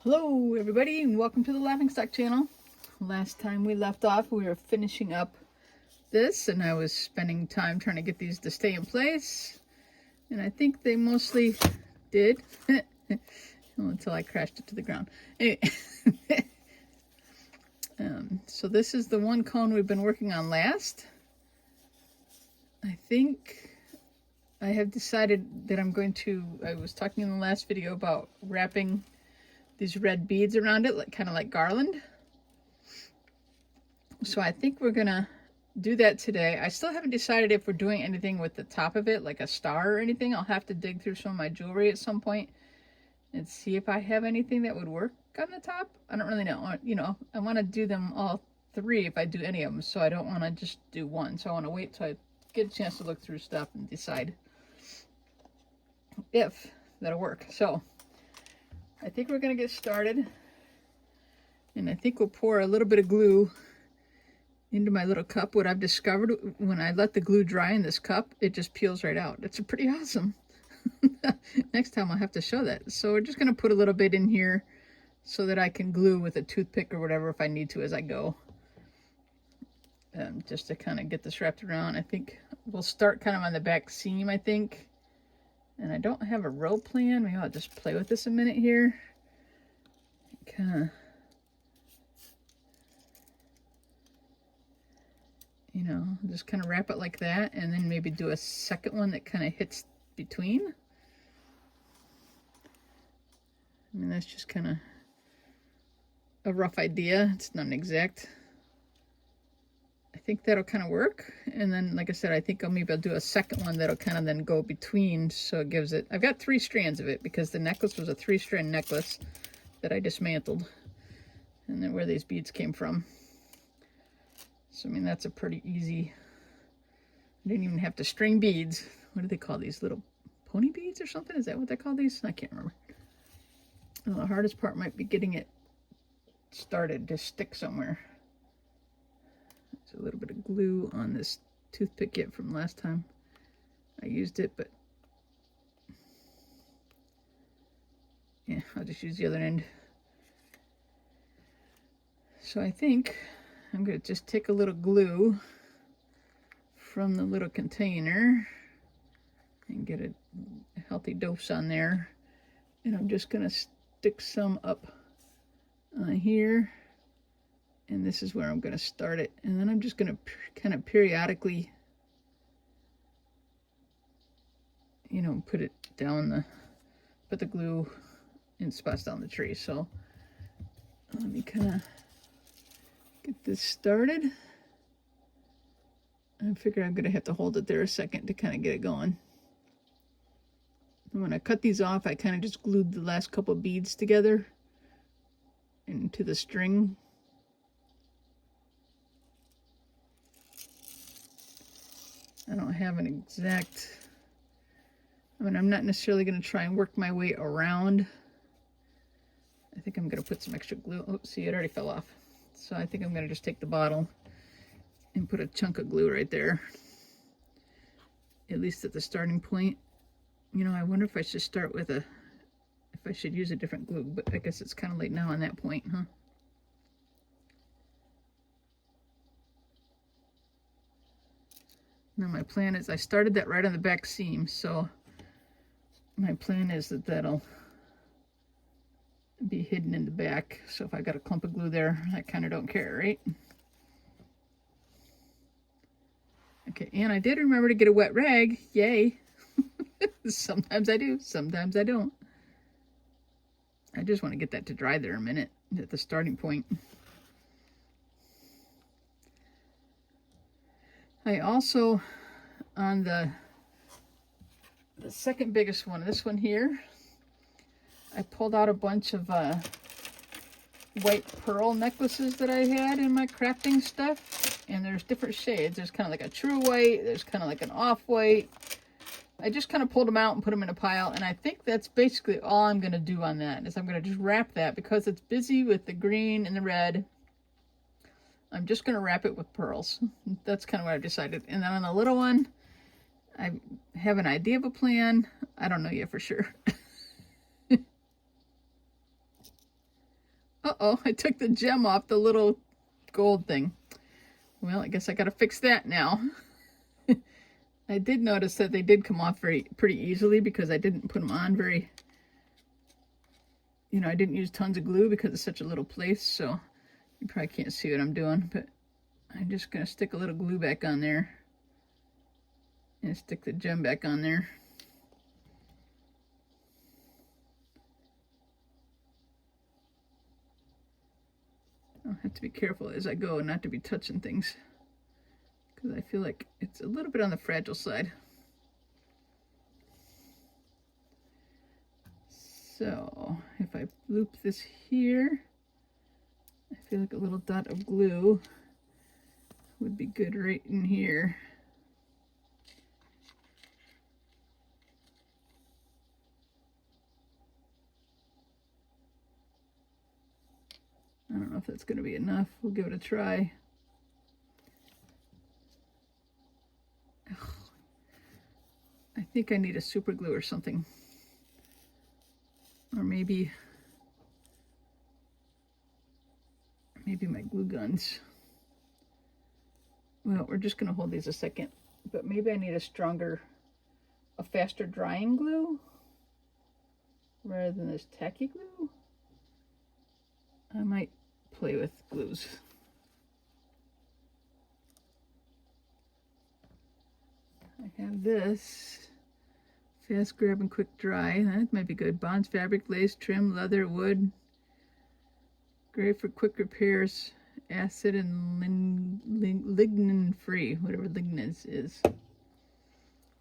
Hello everybody and welcome to the Laughing Stock channel. Last time we left off we were finishing up this and I was spending time trying to get these to stay in place, and I think they mostly did until I crashed it to the ground. Anyway, so this is the one cone we've been working on last. I think I have decided that I was talking in the last video about wrapping these red beads around it, kind of like garland. So I think we're gonna do that today. I still haven't decided if we're doing anything with the top of it, like a star or anything. I'll have to dig through some of my jewelry at some point and see if I have anything that would work on the top. I don't really know. You know, I want to do them all three if I do any of them, so I don't want to just do one. So I want to wait till I get a chance to look through stuff and decide if that'll work. So I think we're gonna get started, and I think we'll pour a little bit of glue into my little cup. What I've discovered, when I let the glue dry in this cup, it just peels right out. It's pretty awesome. Next time I'll have to show that. So we're just gonna put a little bit in here so that I can glue with a toothpick or whatever if I need to as I go. Just to kind of get this wrapped around. I think we'll start kind of on the back seam, I think. And I don't have a row plan. Maybe I'll just play with this a minute here. Kind of, you know, just kind of wrap it like that, and then maybe do a second one that kind of hits between. I mean, that's just kind of a rough idea. It's not an exact. I think that'll kind of work. And then, like I said, I think I'll do a second one that'll kind of then go between, so it gives it, I've got 3 strands of it because the necklace was a 3-strand necklace that I dismantled, and then where these beads came from. So I mean, that's a pretty easy, I didn't even have to string beads. What do they call these, little pony beads or something? Is that what they call these? I can't remember. Well, the hardest part might be getting it started to stick somewhere. There's a little bit of glue on this toothpick yet from last time I used it, but yeah, I'll just use the other end. So I think I'm going to just take a little glue from the little container and get a healthy dose on there, and I'm just going to stick some up on here. And this is where I'm going to start it. And then I'm just going to kind of periodically, you know, put the glue in spots down the tree. So let me kind of get this started. I figure I'm going to have to hold it there a second to kind of get it going. And when I cut these off, I kind of just glued the last couple of beads together into the string. I don't have an exact, I mean, I'm not necessarily going to try and work my way around. I think I'm going to put some extra glue. Oh, see, it already fell off. So I think I'm going to just take the bottle and put a chunk of glue right there, at least at the starting point. You know, I wonder if I should start with if I should use a different glue, but I guess it's kind of late now on that point, huh? Now my plan is, I started that right on the back seam, so my plan is that that'll be hidden in the back. So if I got a clump of glue there, I kind of don't care, right? Okay, and I did remember to get a wet rag. Yay. Sometimes I do, sometimes I don't. I just want to get that to dry there a minute at the starting point. I also, on the second biggest one, this one here, I pulled out a bunch of white pearl necklaces that I had in my crafting stuff, and there's different shades. There's kind of like a true white, there's kind of like an off-white. I just kind of pulled them out and put them in a pile, and I think that's basically all I'm going to do on that, is I'm going to just wrap that, because it's busy with the green and the red. I'm just going to wrap it with pearls. That's kind of what I've decided. And then on the little one, I have an idea of a plan. I don't know yet for sure. Uh-oh, I took the gem off the little gold thing. Well, I guess I gotta fix that now. I did notice that they did come off pretty easily because I didn't put them on very, I didn't use tons of glue because it's such a little place, so you probably can't see what I'm doing, but I'm just gonna stick a little glue back on there and stick the gem back on there. I'll have to be careful as I go not to be touching things because I feel like it's a little bit on the fragile side. So if I loop this here, I feel like a little dot of glue would be good right in here. I don't know if that's going to be enough. We'll give it a try. I think I need a super glue or something. Or maybe my glue guns. Well, we're just going to hold these a second. But maybe I need a faster drying glue rather than this tacky glue. I might play with glues. I have this fast grab and quick dry. That might be good. Bonds fabric, lace, trim, leather, wood. Great for quick repairs. Acid and lignin free, whatever lignin is.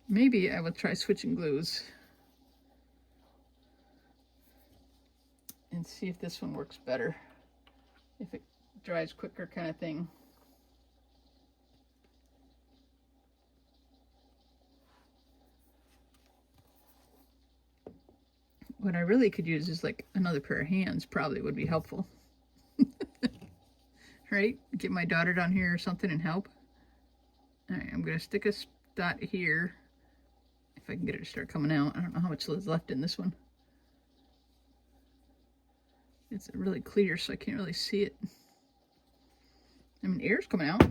Maybe I will try switching glues and see if this one works better, if it dries quicker kind of thing. What I really could use is like another pair of hands, probably would be helpful. Right? Get my daughter down here or something and help. All right, I'm going to stick a dot here. If I can get it to start coming out. I don't know how much is left in this one. It's really clear, so I can't really see it. I mean, air's coming out.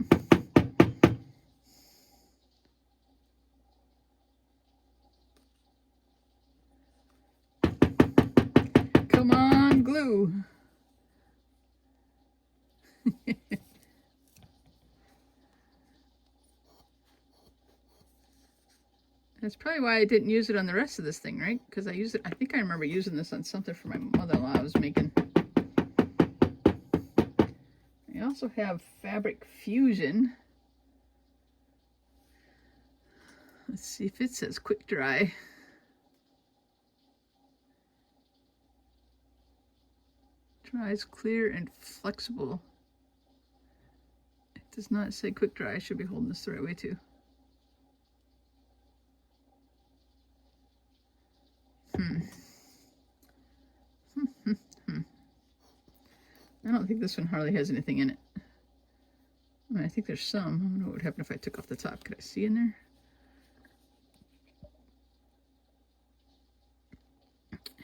Come on, glue. That's probably why I didn't use it on the rest of this thing, right? Because I think I remember using this on something for my mother-in-law I was making. I also have Fabric Fusion. Let's see if it says quick dry. Dries clear and flexible. It does not say quick dry. I should be holding this the right way too. I don't think this one hardly has anything in it. I mean, I think there's some. I don't know what would happen if I took off the top. Could I see in there?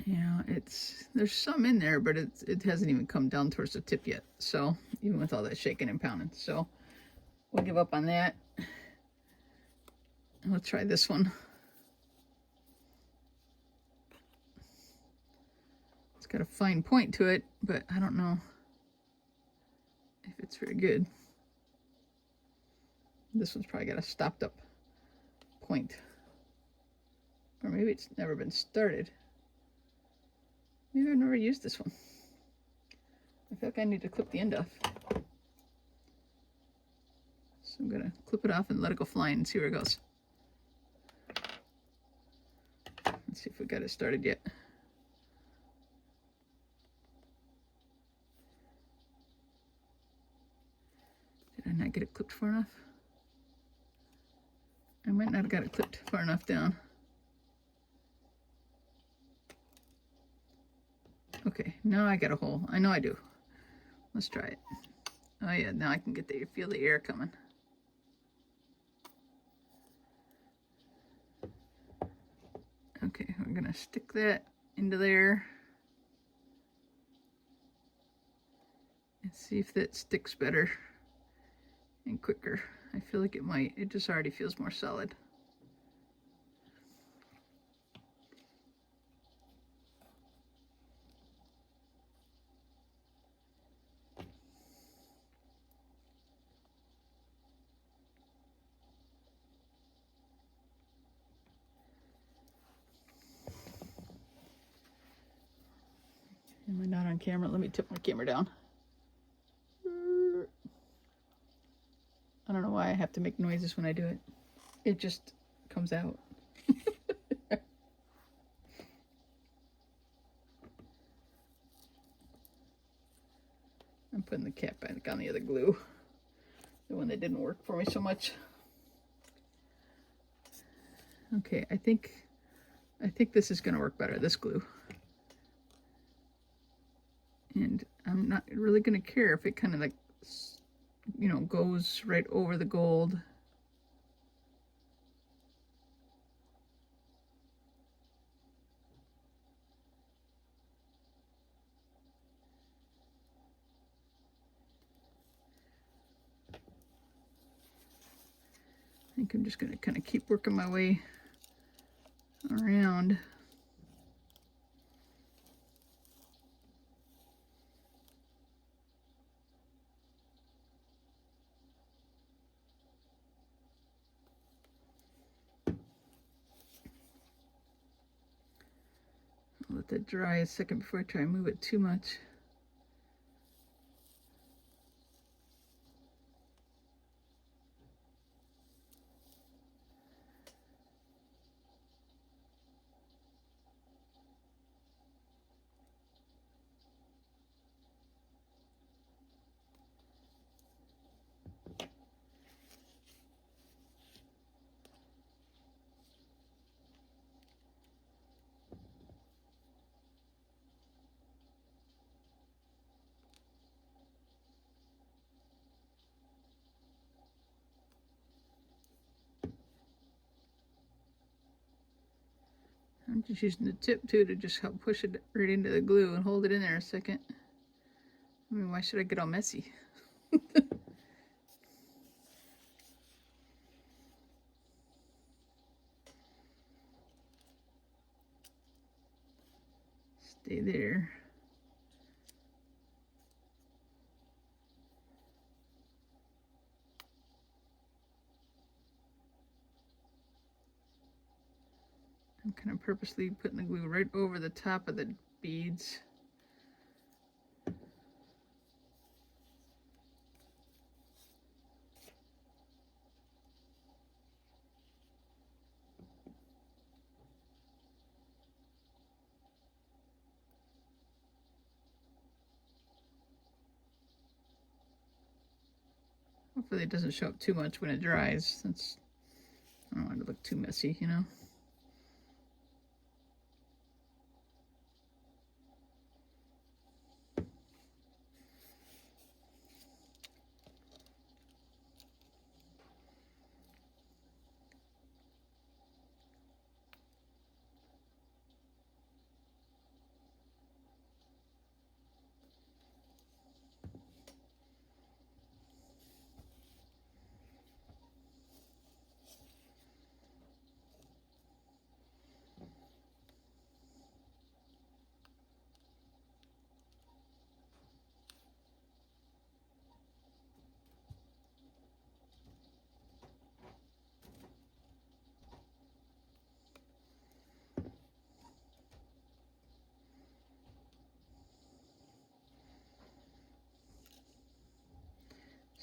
Yeah, there's some in there, but it hasn't even come down towards the tip yet. So even with all that shaking and pounding, so we'll give up on that. And we'll try this one. It's got a fine point to it, but I don't know if it's very good. This one's probably got a stopped up point, or maybe it's never been started. Maybe I've never used this one. I feel like I need to clip the end off. So I'm gonna clip it off and let it go flying and see where it goes. Let's see if we got it started yet. Did I not get it clipped far enough? I might not have got it clipped far enough down. Okay, now I got a hole. I know I do. Let's try it. Oh yeah, now I can feel the air coming. Okay, we're gonna stick that into there. See if that sticks better and quicker. I feel like it might. It just already feels more solid. Am I not on camera? Let me tip my camera down. I don't know why I have to make noises when I do it. It just comes out. I'm putting the cap back on the other glue. The one that didn't work for me so much. Okay, I think this is going to work better, this glue. And I'm not really going to care if it kind of like, you know, goes right over the gold. I think I'm just going to kind of keep working my way around. I'll let that dry a second before I try and move it too much. I'm just using the tip too to just help push it right into the glue and hold it in there a second. I mean, why should I get all messy? Stay there. I'm kind of purposely putting the glue right over the top of the beads. Hopefully it doesn't show up too much when it dries. I don't want it to look too messy, you know.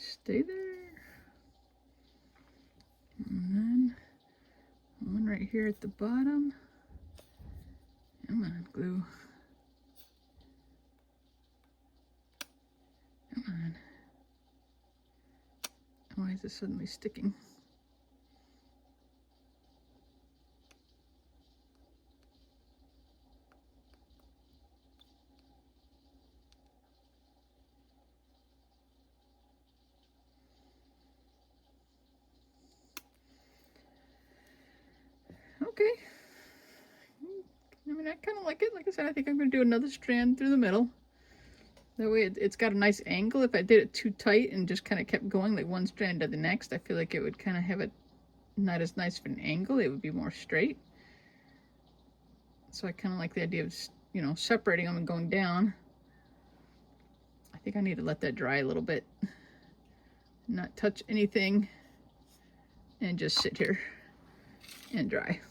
Stay there. And then one right here at the bottom. Come on, glue. Come on. Why is it suddenly sticking? Okay. I mean, I kind of like it. Like I said, I think I'm going to do another strand through the middle. That way it's got a nice angle. If I did it too tight and just kind of kept going like one strand to the next, I feel like it would kind of have it not as nice of an angle. It would be more straight. So I kind of like the idea of, you know, separating them and going down. I think I need to let that dry a little bit. Not touch anything and just sit here and dry.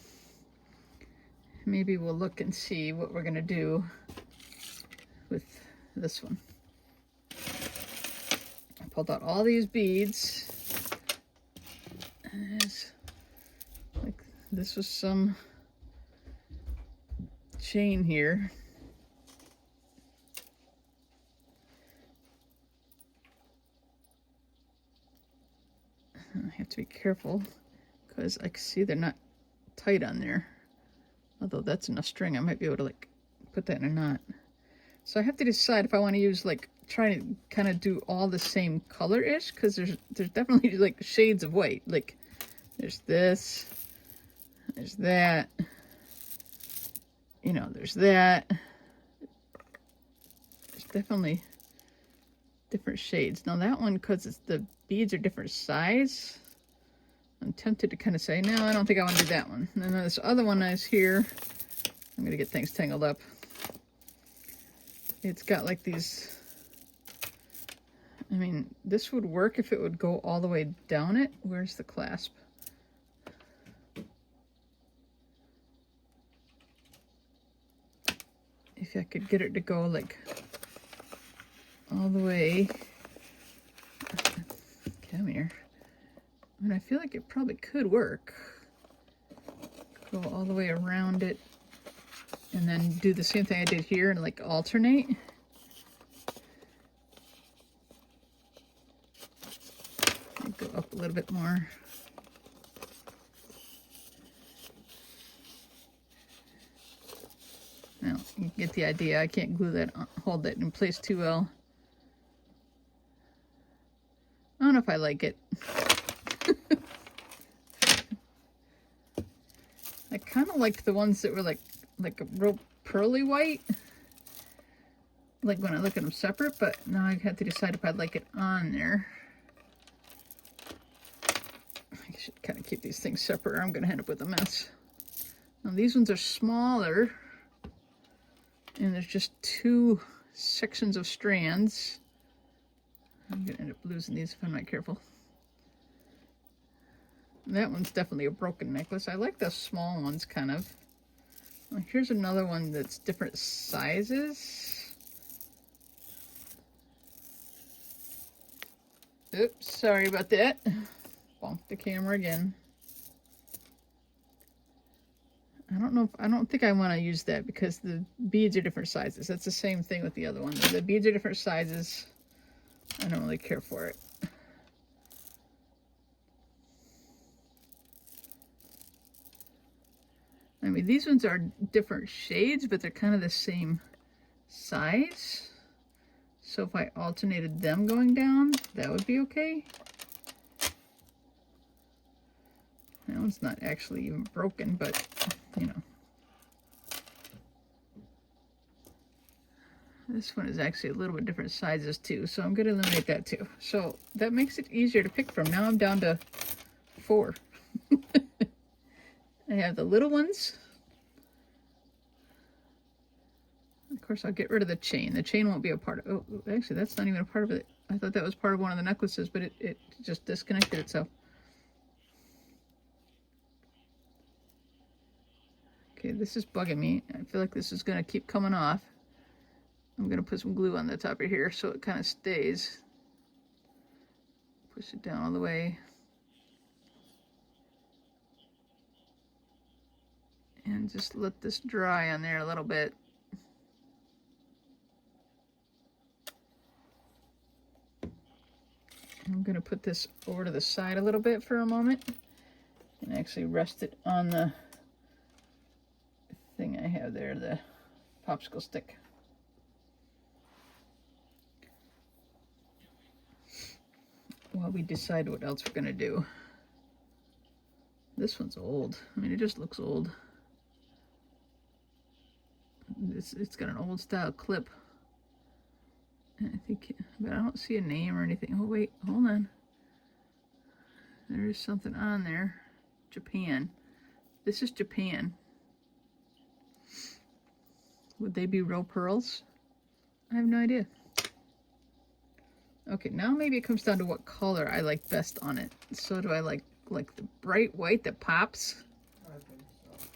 Maybe we'll look and see what we're gonna do with this one. I pulled out all these beads. And it's like this was some chain here. I have to be careful because I can see they're not tight on there. Although that's enough string, I might be able to like put that in a knot. So I have to decide if I want to use like try to kind of do all the same color-ish, because there's definitely like shades of white. Like there's this, there's that, you know, there's that. There's definitely different shades. Now that one, because it's the beads are different size, I'm tempted to kind of say, no, I don't think I want to do that one. And then this other one is here. I'm going to get things tangled up. It's got like these, I mean, this would work if it would go all the way down it. Where's the clasp? If I could get it to go like all the way, come here. I mean, I feel like it probably could work. Go all the way around it and then do the same thing I did here and like alternate. Go up a little bit more. Now, you get the idea. I can't glue that, hold that in place too well. I don't know if I like it. I kind of liked the ones that were like a real pearly white, like when I look at them separate, but now I have to decide if I'd like it on there. I should kind of keep these things separate or I'm going to end up with a mess. Now these ones are smaller, and there's just 2 sections of strands. I'm going to end up losing these if I'm not careful. That one's definitely a broken necklace. I like the small ones, kind of. Well, here's another one that's different sizes. Oops, sorry about that. Bonked the camera again. I don't think I want to use that because the beads are different sizes. That's the same thing with the other one. The beads are different sizes. I don't really care for it. I mean, these ones are different shades, but they're kind of the same size. So if I alternated them going down, that would be okay. That one's not actually even broken, but, you know. This one is actually a little bit different sizes too, so I'm going to eliminate that too. So that makes it easier to pick from. Now I'm down to 4. I have the little ones. Of course, I'll get rid of the chain. The chain won't be a part of it. Oh, actually, that's not even a part of it. I thought that was part of one of the necklaces, but it just disconnected itself. Okay, this is bugging me. I feel like this is going to keep coming off. I'm going to put some glue on the top of here so it kind of stays. Push it down all the way. And just let this dry on there a little bit. I'm going to put this over to the side a little bit for a moment and actually rest it on the thing I have there, the popsicle stick. While we decide what else we're going to do. This one's old. I mean, it just looks old. It's got an old style clip. I think, but I don't see a name or anything. Oh wait, hold on. There is something on there. Japan. This is Japan. Would they be real pearls? I have no idea. Okay, now maybe it comes down to what color I like best on it. So do I like the bright white that pops? I think so.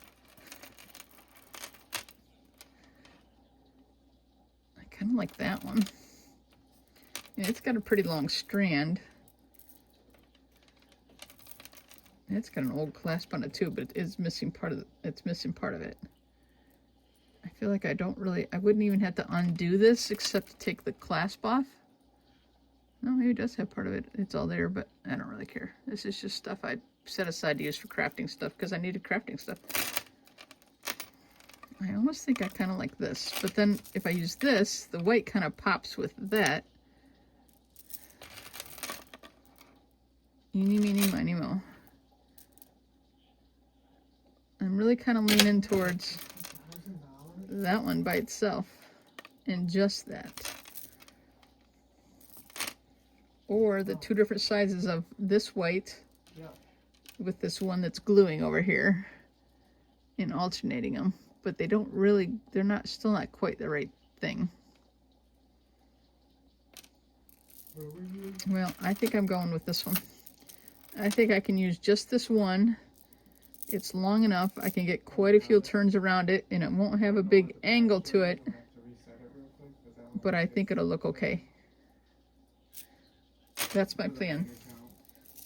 I kind of like that one. And it's got a pretty long strand. And it's got an old clasp on it too, but it is missing part of it. It's missing part of it. I feel like I wouldn't even have to undo this except to take the clasp off. No, maybe it does have part of it. It's all there, but I don't really care. This is just stuff I set aside to use for crafting stuff because I needed crafting stuff. I almost think I kind of like this, but then if I use this, the white kind of pops with that. Eeny, meeny, miny, mo. I'm really kind of leaning towards that one by itself and just that. Or the two different sizes of this white with this one that's gluing over here and alternating them. But they don't really, they're still not quite the right thing. Well, I think I'm going with this one. I think I can use just this one. It's long enough. I can get quite a few turns around it and it won't have a big angle to it. But I think it'll look okay. That's my plan.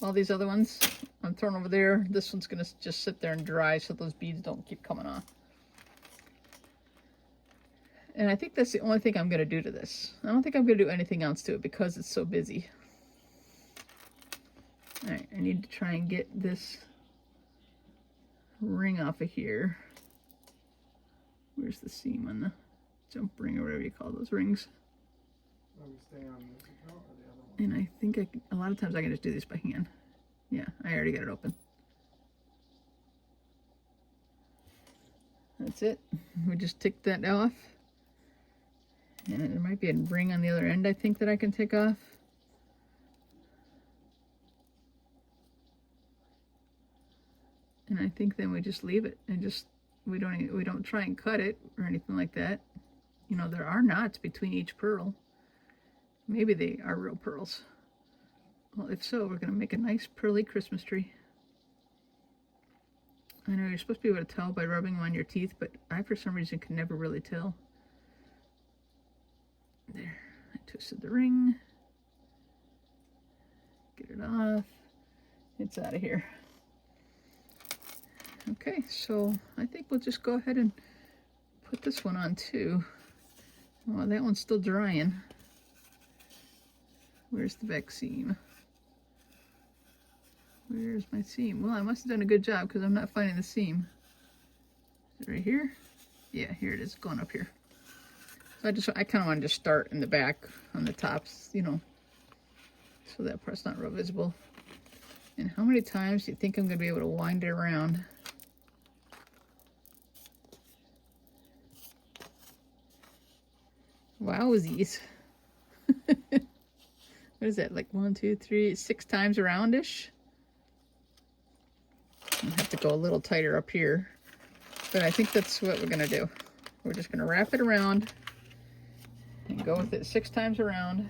All these other ones I'm throwing over there. This one's gonna just sit there and dry so those beads don't keep coming off. And I think that's the only thing I'm gonna do to this. I don't think I'm gonna do anything else to it because it's so busy. All right, I need to try and get this ring off of here. Where's the seam on the jump ring or whatever you call those rings? Let me stay on this account or the other one? And I think a lot of times I can just do this by hand. Yeah, I already got it open. That's it. We just take that off. And there might be a ring on the other end I think that I can take off. And I think then we just leave it and we don't try and cut it or anything like that. You know, there are knots between each pearl. Maybe they are real pearls. Well, if so, we're gonna make a nice pearly Christmas tree. I know you're supposed to be able to tell by rubbing them on your teeth, but I for some reason can never really tell. There, I twisted the ring. Get it off. It's out of here. Okay, so I think we'll just go ahead and put this one on too. Well, that one's still drying. Where's the back seam? Where's my seam? Well, I must have done a good job because I'm not finding the seam. Is it right here? Yeah, here it is, going up here. So I kind of wanted to start in the back on the tops, you know, so that part's not real visible. And how many times do you think I'm going to be able to wind it around? Wowsies. What is that, like 1, 2, 3, 6 times around-ish? I'll have to go a little tighter up here. But I think that's what we're gonna do. We're just gonna wrap it around and go with it 6 times around.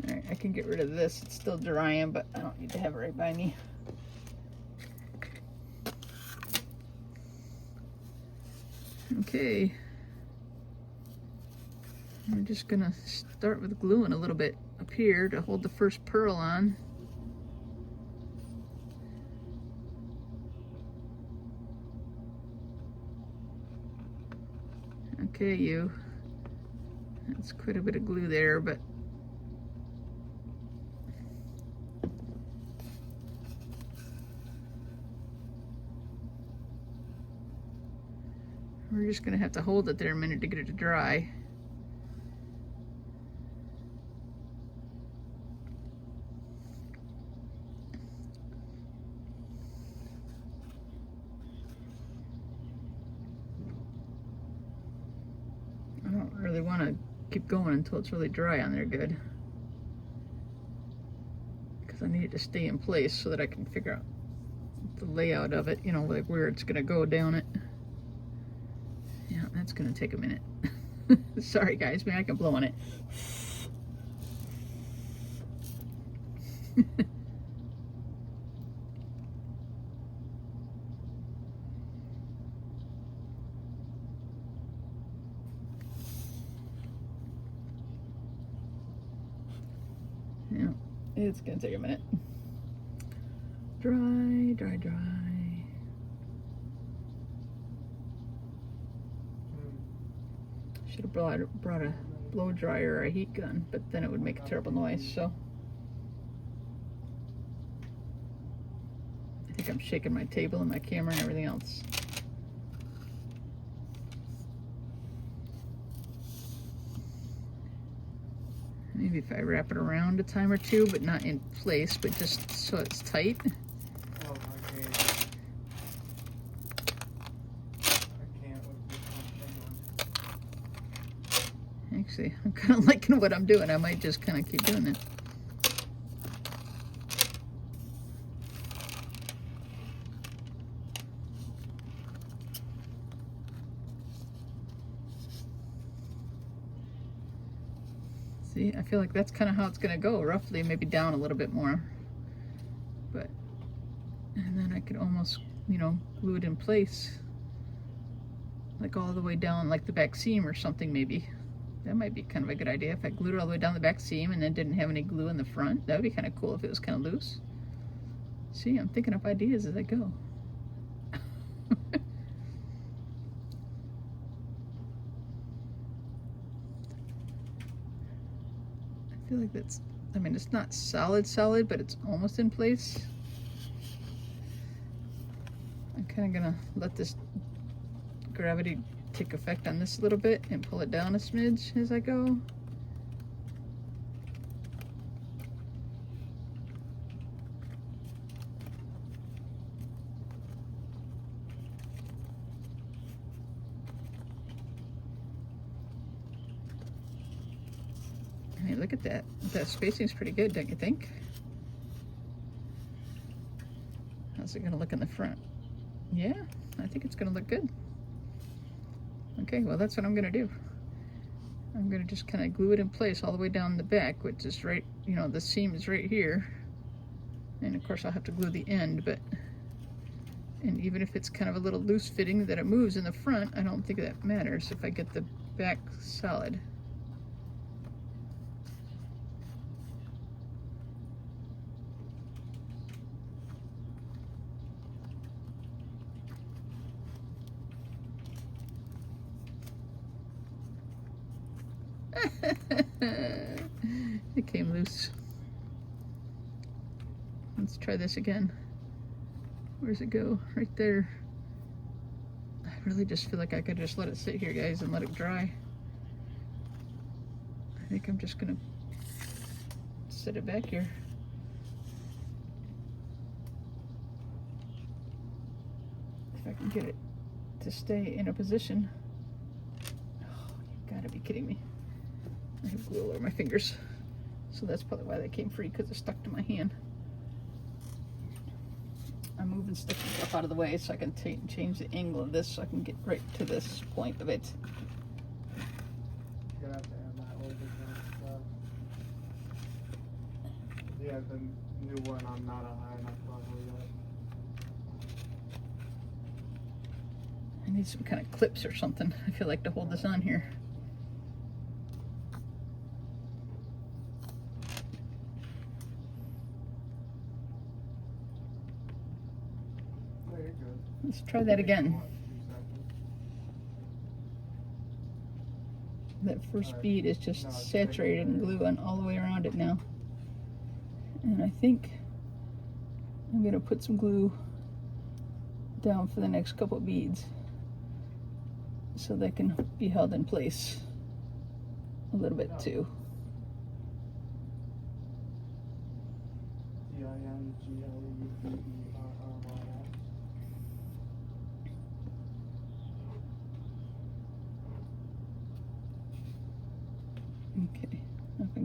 Alright, I can get rid of this. It's still drying, but I don't need to have it right by me. Okay. We're just gonna start with gluing a little bit up here to hold the first pearl on. Okay, you. That's quite a bit of glue there, but we're just gonna have to hold it there a minute to get it to dry. keep going until it's really dry on there good. Because I need it to stay in place so that I can figure out the layout of it, you know, like where it's gonna go down it. Yeah, that's gonna take a minute. Sorry guys, maybe I can blow on it. Yeah, it's gonna take a minute. Dry, dry, dry. Should have brought a blow dryer or a heat gun, but then it would make a terrible noise, so. I think I'm shaking my table and my camera and everything else. Maybe if I wrap it around a time or two, but not in place, but just so it's tight. Oh, I can't. I can't with this one. Actually, I'm kind of liking what I'm doing. I might just kind of keep doing it. See, I feel like that's kind of how it's going to go, roughly, maybe down a little bit more. But, and then I could almost, you know, glue it in place. Like all the way down, like the back seam or something maybe. That might be kind of a good idea. If I glued it all the way down the back seam and then didn't have any glue in the front, that would be kind of cool if it was kind of loose. See, I'm thinking up ideas as I go. I feel like that's, I mean, it's not solid, but it's almost in place. I'm kind of gonna let this gravity take effect on this a little bit and pull it down a smidge as I go. Hey, look at that. That spacing's pretty good, don't you think? How's it gonna look in the front? Yeah, I think it's gonna look good. Okay, well that's what I'm gonna do. I'm gonna just kind of glue it in place all the way down the back, which is right, you know, the seam is right here. And of course I'll have to glue the end, but, and even if it's kind of a little loose fitting that it moves in the front, I don't think that matters if I get the back solid. It came loose. Let's try this again. Where's it go? Right there. I really just feel like I could just let it sit here, guys, and let it dry. I think I'm just gonna set it back here. If I can get it to stay in a position. Oh, you gotta be kidding me. I have glue all over my fingers. So that's probably why they came free, because it stuck to my hand. I'm moving stuff out of the way so I can change the angle of this so I can get right to this point of it. You're gonna have to add that original stuff. Yeah, the new one I'm not a high enough level yet. I need some kind of clips or something, I feel like, to hold this on here. There you go. Let's try that again. That first bead is just saturated in glue and all the way around it now. And I think I'm gonna put some glue down for the next couple beads so they can be held in place a little bit too. T-I-N-G-L-E-B-E-R-R-Y-S.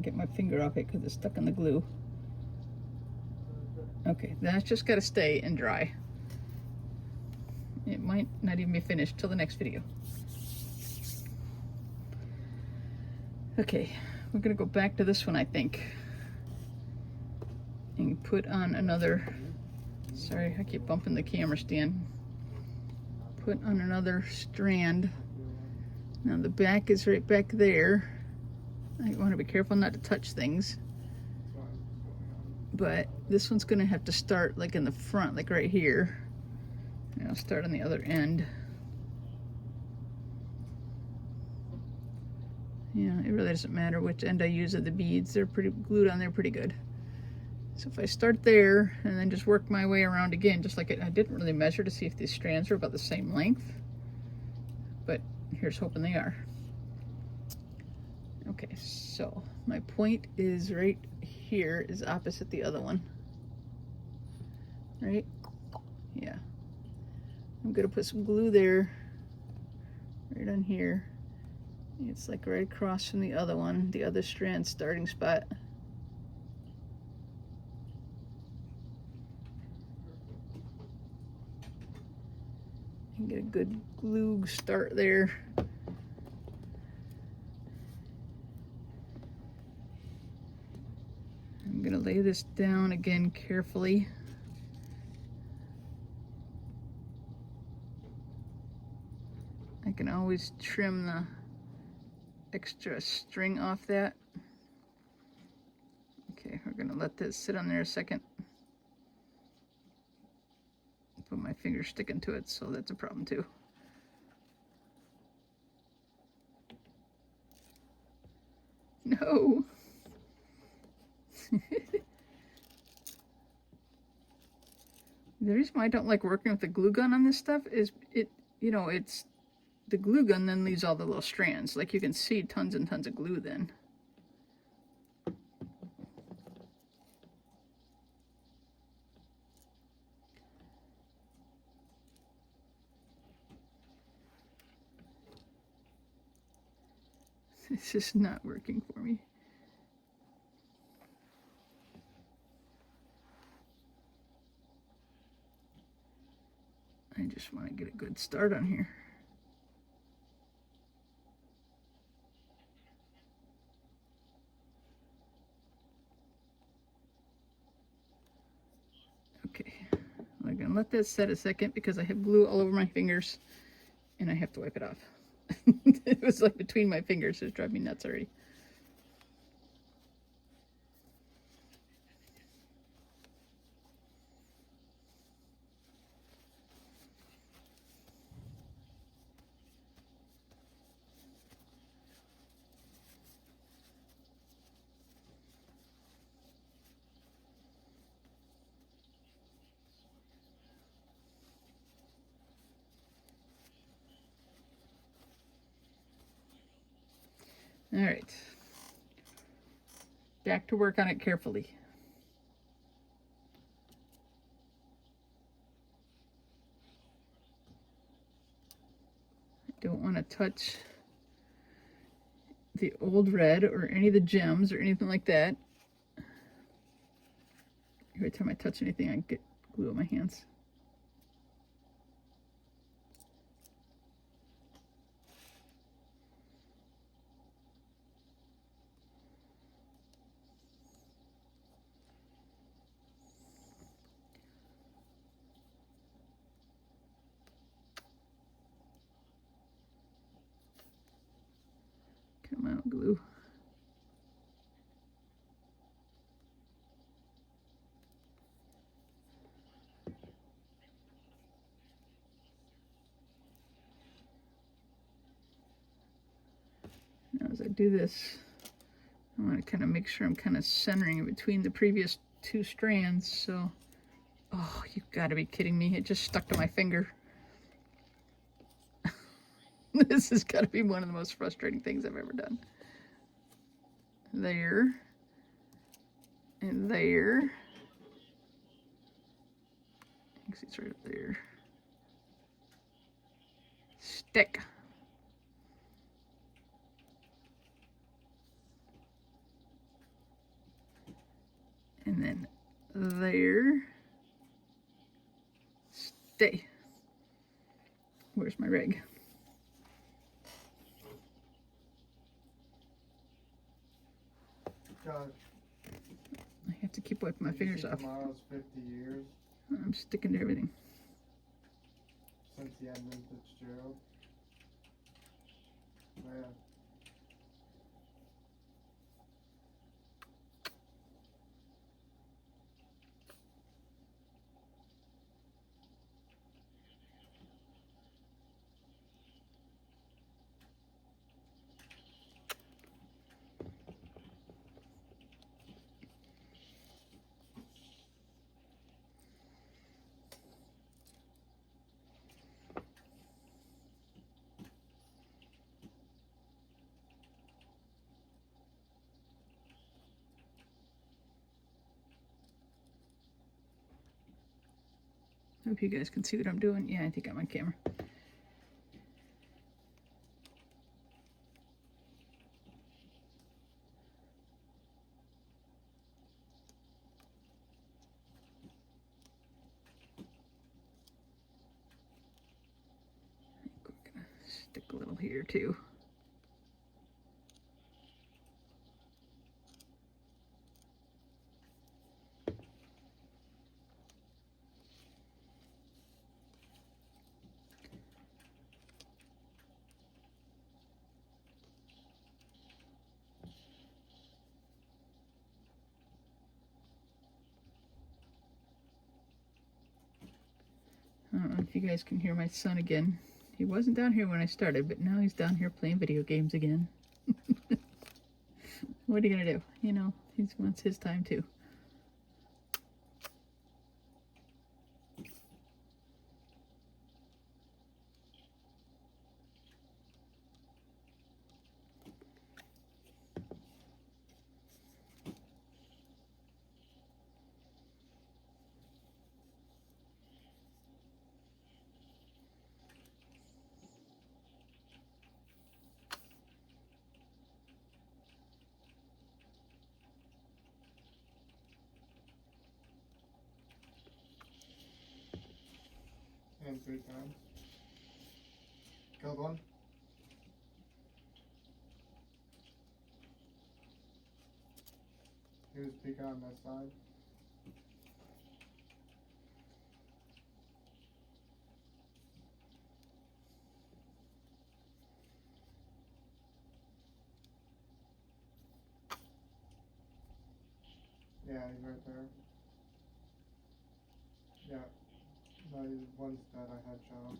and get my finger off it because it's stuck in the glue. Okay, that's just got to stay and dry. It might not even be finished till the next video. Okay, we're gonna go back to this one, I think, and put on another, sorry, I keep bumping the camera stand. Put on another strand. Now the back is right back there. I want to be careful not to touch things. But this one's gonna have to start like in the front, like right here. And I'll start on the other end. Yeah, it really doesn't matter which end I use of the beads. They're pretty glued on there pretty good. So if I start there and then just work my way around again, just like I didn't really measure to see if these strands are about the same length, but here's hoping they are. Okay, so my point is right here, is opposite the other one, right? Yeah. I'm gonna put some glue there, right on here. It's like right across from the other one, the other strand starting spot. And get a good glue start there. I'm gonna lay this down again carefully. I can always trim the extra string off that. Okay, we're gonna let this sit on there a second. Put my finger sticking to it, so that's a problem too. No. The reason why I don't like working with the glue gun on this stuff is it's the glue gun then leaves all the little strands. Like you can see tons and tons of glue then. It's just not working for me. I just want to get a good start on here. Okay, I'm gonna let this set a second because I have glue all over my fingers and I have to wipe it off. It was like between my fingers. It's driving me nuts already. All right, back to work on it carefully. I don't want to touch the old red or any of the gems or anything like that. Every time I touch anything, I get glue on my hands. Come out, glue. Now as I do this, I want to kind of make sure I'm kind of centering in between the previous two strands. So, oh, you've got to be kidding me. It just stuck to my finger. This has got to be one of the most frustrating things I've ever done. There. And there. Actually, it's right up there. Stick. And then there. Stay. Where's my rig? God, I have to keep wiping my fingers off. Tomorrow's 50 years I'm sticking to everything. since the Edmund Fitzgerald. Oh, yeah. Hope you guys can see what I'm doing. Yeah, I think I'm on camera. I think we're gonna stick a little here too. I don't know if you guys can hear my son again. He wasn't down here when I started, but now he's down here playing video games again. What are you gonna do? You know, he wants his time too. And 3 times. Killed one. He was peeking on that side. Yeah, he's right there. Yeah. No, one's dead. I had shot him.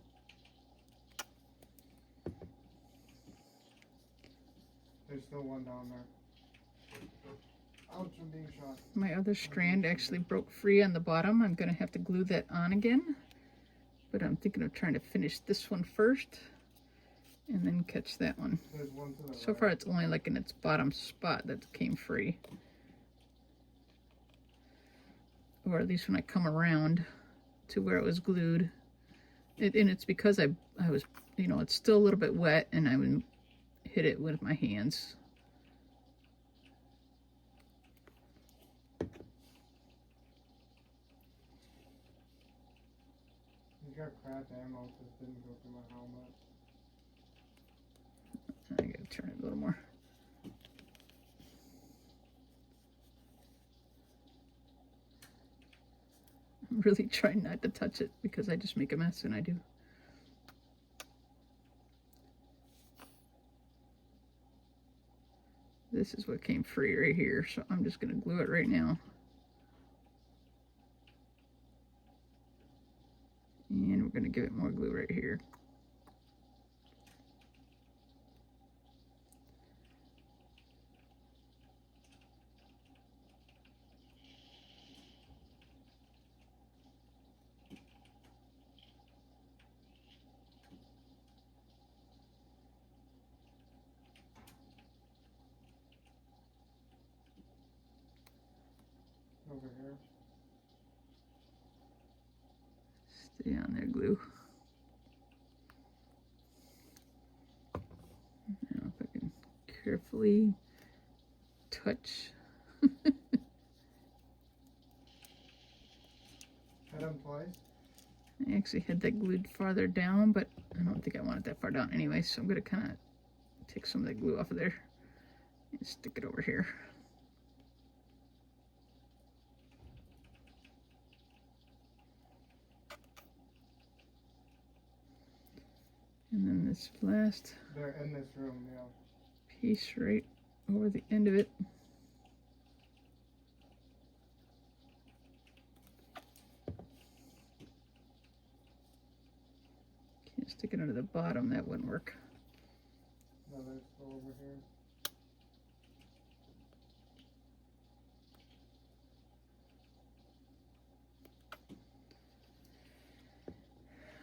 There's still one down there. Ouch, I'm being shot. My other strand actually broke free on the bottom. I'm gonna have to glue that on again. But I'm thinking of trying to finish this one first and then catch that one. There's one to the So right. far it's only like in its bottom spot that came free. Or at least when I come around to where it was glued. And it's because I was, you know, it's still a little bit wet and I would hit it with my hands. He's got cracked ammo because it didn't go through my helmet. I gotta turn it a little more. I'm really trying not to touch it because I just make a mess when I do. This is what came free right here, so I'm just gonna glue it right now. And we're gonna give it more glue right here. Over here. Stay on there, glue. Now if I can carefully touch. them twice. I actually had that glued farther down, but I don't think I want it that far down anyway, so I'm going to kind of take some of that glue off of there and stick it over here. And then this last They're in this room, yeah. piece right over the end of it. Can't stick it under the bottom, that wouldn't work. No, they're still over here.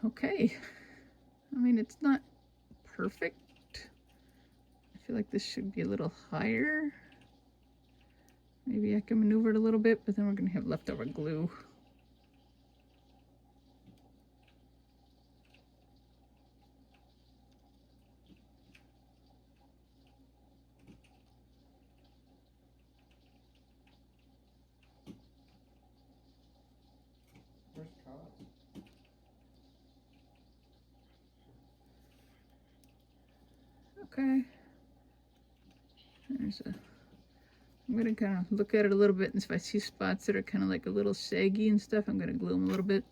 Okay. I mean, it's not perfect. I feel like this should be a little higher. Maybe I can maneuver it a little bit, but then we're going to have leftover glue. Where's Todd? Okay. There's a, I'm going to kind of look at it a little bit, and if I see spots that are kind of like a little saggy and stuff, I'm going to glue them a little bit.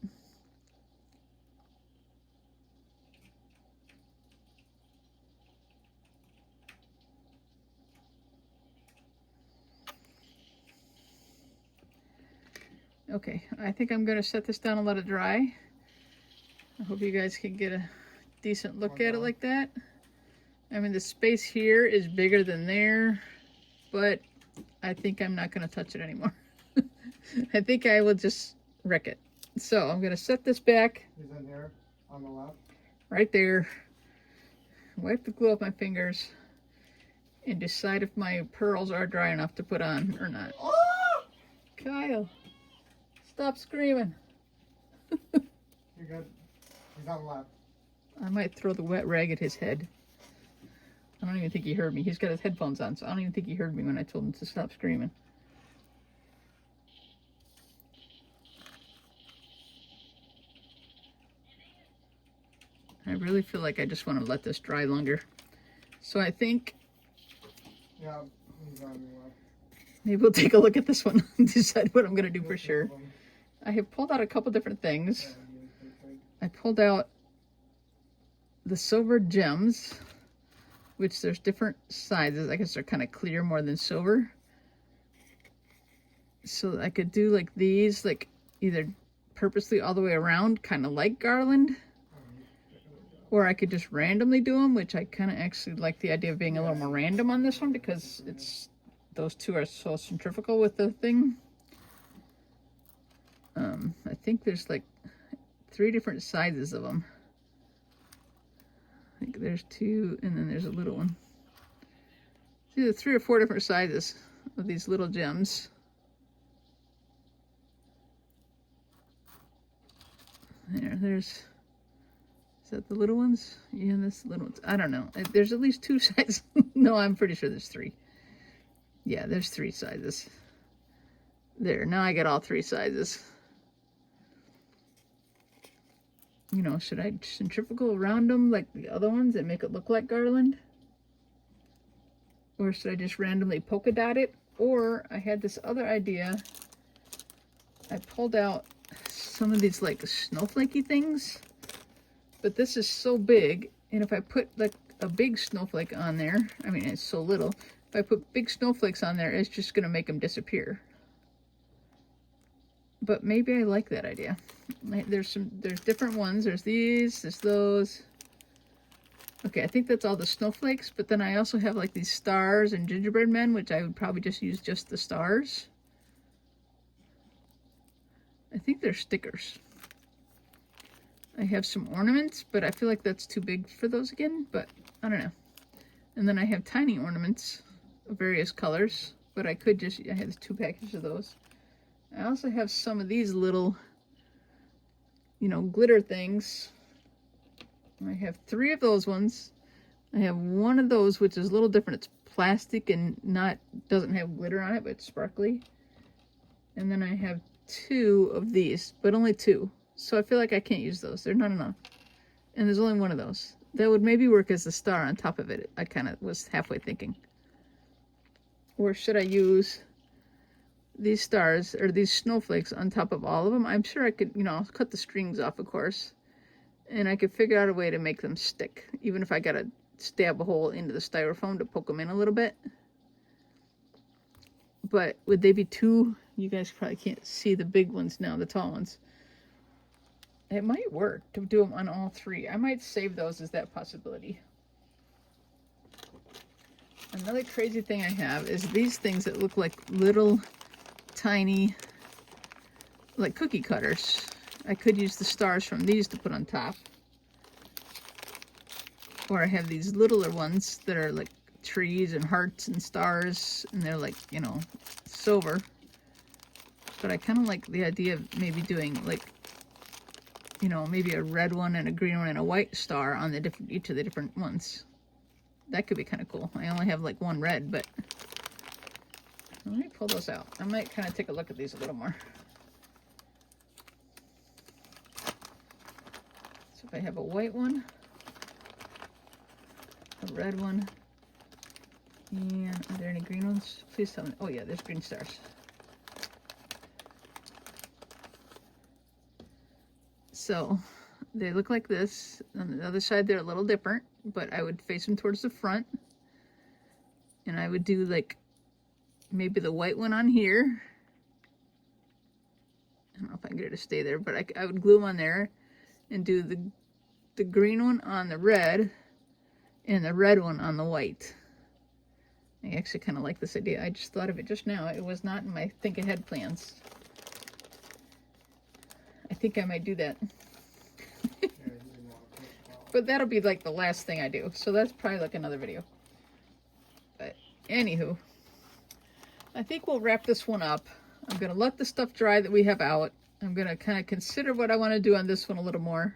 Okay, I think I'm going to set this down and let it dry. I hope you guys can get a decent look at it like that. I mean, the space here is bigger than there, but I think I'm not going to touch it anymore. I think I will just wreck it. So I'm going to set this back. He's in here on the left. Right there. Wipe the glue off my fingers and decide if my pearls are dry enough to put on or not. Oh! Kyle, stop screaming. You're good. He's on the left. I might throw the wet rag at his head. I don't even think he heard me. He's got his headphones on, so I don't even think he heard me when I told him to stop screaming. I really feel like I just want to let this dry longer. So I think Yeah, he's on the left. maybe we'll take a look at this one and decide what I'm going to do for sure. I have pulled out a couple different things. I pulled out the silver gems, which there's different sizes. I guess they're kind of clear more than silver. So I could do like these, like either purposely all the way around, kind of like garland, or I could just randomly do them, which I kind of actually like the idea of being a little more random on this one because it's those two are so centrifugal with the thing. I think there's like 3 different sizes of them. I think there's 2, and then there's a little one. It's either 3 or 4 different sizes of these little gems. There's, is that the little ones? Yeah, that's the little ones. I don't know. There's at least 2 sizes. No, I'm pretty sure there's 3. Yeah, there's 3 sizes. There, now I got all 3 sizes. You know, should I centrifugal around them like the other ones and make it look like garland? Or should I just randomly polka dot it? Or I had this other idea. I pulled out some of these like snowflakey things, but this is so big, and if I put like a big snowflake on there, I mean it's so little, if I put big snowflakes on there, it's just gonna make them disappear. But maybe I like that idea. There's different ones. There's these, there's those. Okay, I think that's all the snowflakes, but then I also have like these stars and gingerbread men, which I would probably just use just the stars. I think they're stickers. I have some ornaments, but I feel like that's too big for those again, but I don't know. And then I have tiny ornaments of various colors, but I could just, I have 2 packages of those. I also have some of these little, you know, glitter things. I have 3 of those ones. I have 1 of those, which is a little different. It's plastic and doesn't have glitter on it, but it's sparkly. And then I have 2 of these, but only 2. So I feel like I can't use those. They're not enough. And there's only one of those. That would maybe work as a star on top of it. I kind of was halfway thinking. Or should I use these stars or these snowflakes on top of all of them? I'm sure I could, you know, cut the strings off, of course. And I could figure out a way to make them stick. Even if I got to stab a hole into the styrofoam to poke them in a little bit. But would they be too... You guys probably can't see the big ones now, the tall ones. It might work to do them on all 3. I might save those as that possibility. Another crazy thing I have is these things that look like little tiny, like cookie cutters. I could use the stars from these to put on top. Or I have these littler ones that are like trees and hearts and stars, and they're like, you know, silver. But I kind of like the idea of maybe doing like, you know, maybe a red one and a green one and a white star on the different, each of the different ones. That could be kind of cool. I only have like one red, but let me pull those out. I might kind of take a look at these a little more. So if I have a white one, a red one, and are there any green ones? Please tell me. Oh yeah, there's green stars. So they look like this. On the other side, they're a little different, but I would face them towards the front. And I would do like maybe the white one on here. I don't know if I can get it to stay there, but I would glue them on there and do the green one on the red and the red one on the white. I actually kind of like this idea. I just thought of it just now. It was not in my think ahead plans. I think I might do that. But that'll be like the last thing I do. So that's probably like another video. But anywho, I think we'll wrap this one up. I'm going to let the stuff dry that we have out. I'm going to kind of consider what I want to do on this one a little more.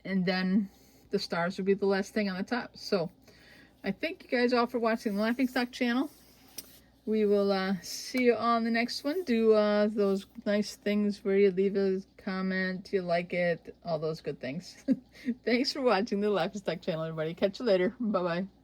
And then the stars will be the last thing on the top. So I thank you guys all for watching the Laughingstock channel. We will see you on the next one. Do those nice things where you leave a comment, you like it, all those good things. Thanks for watching the Laughingstock channel, everybody. Catch you later. Bye-bye.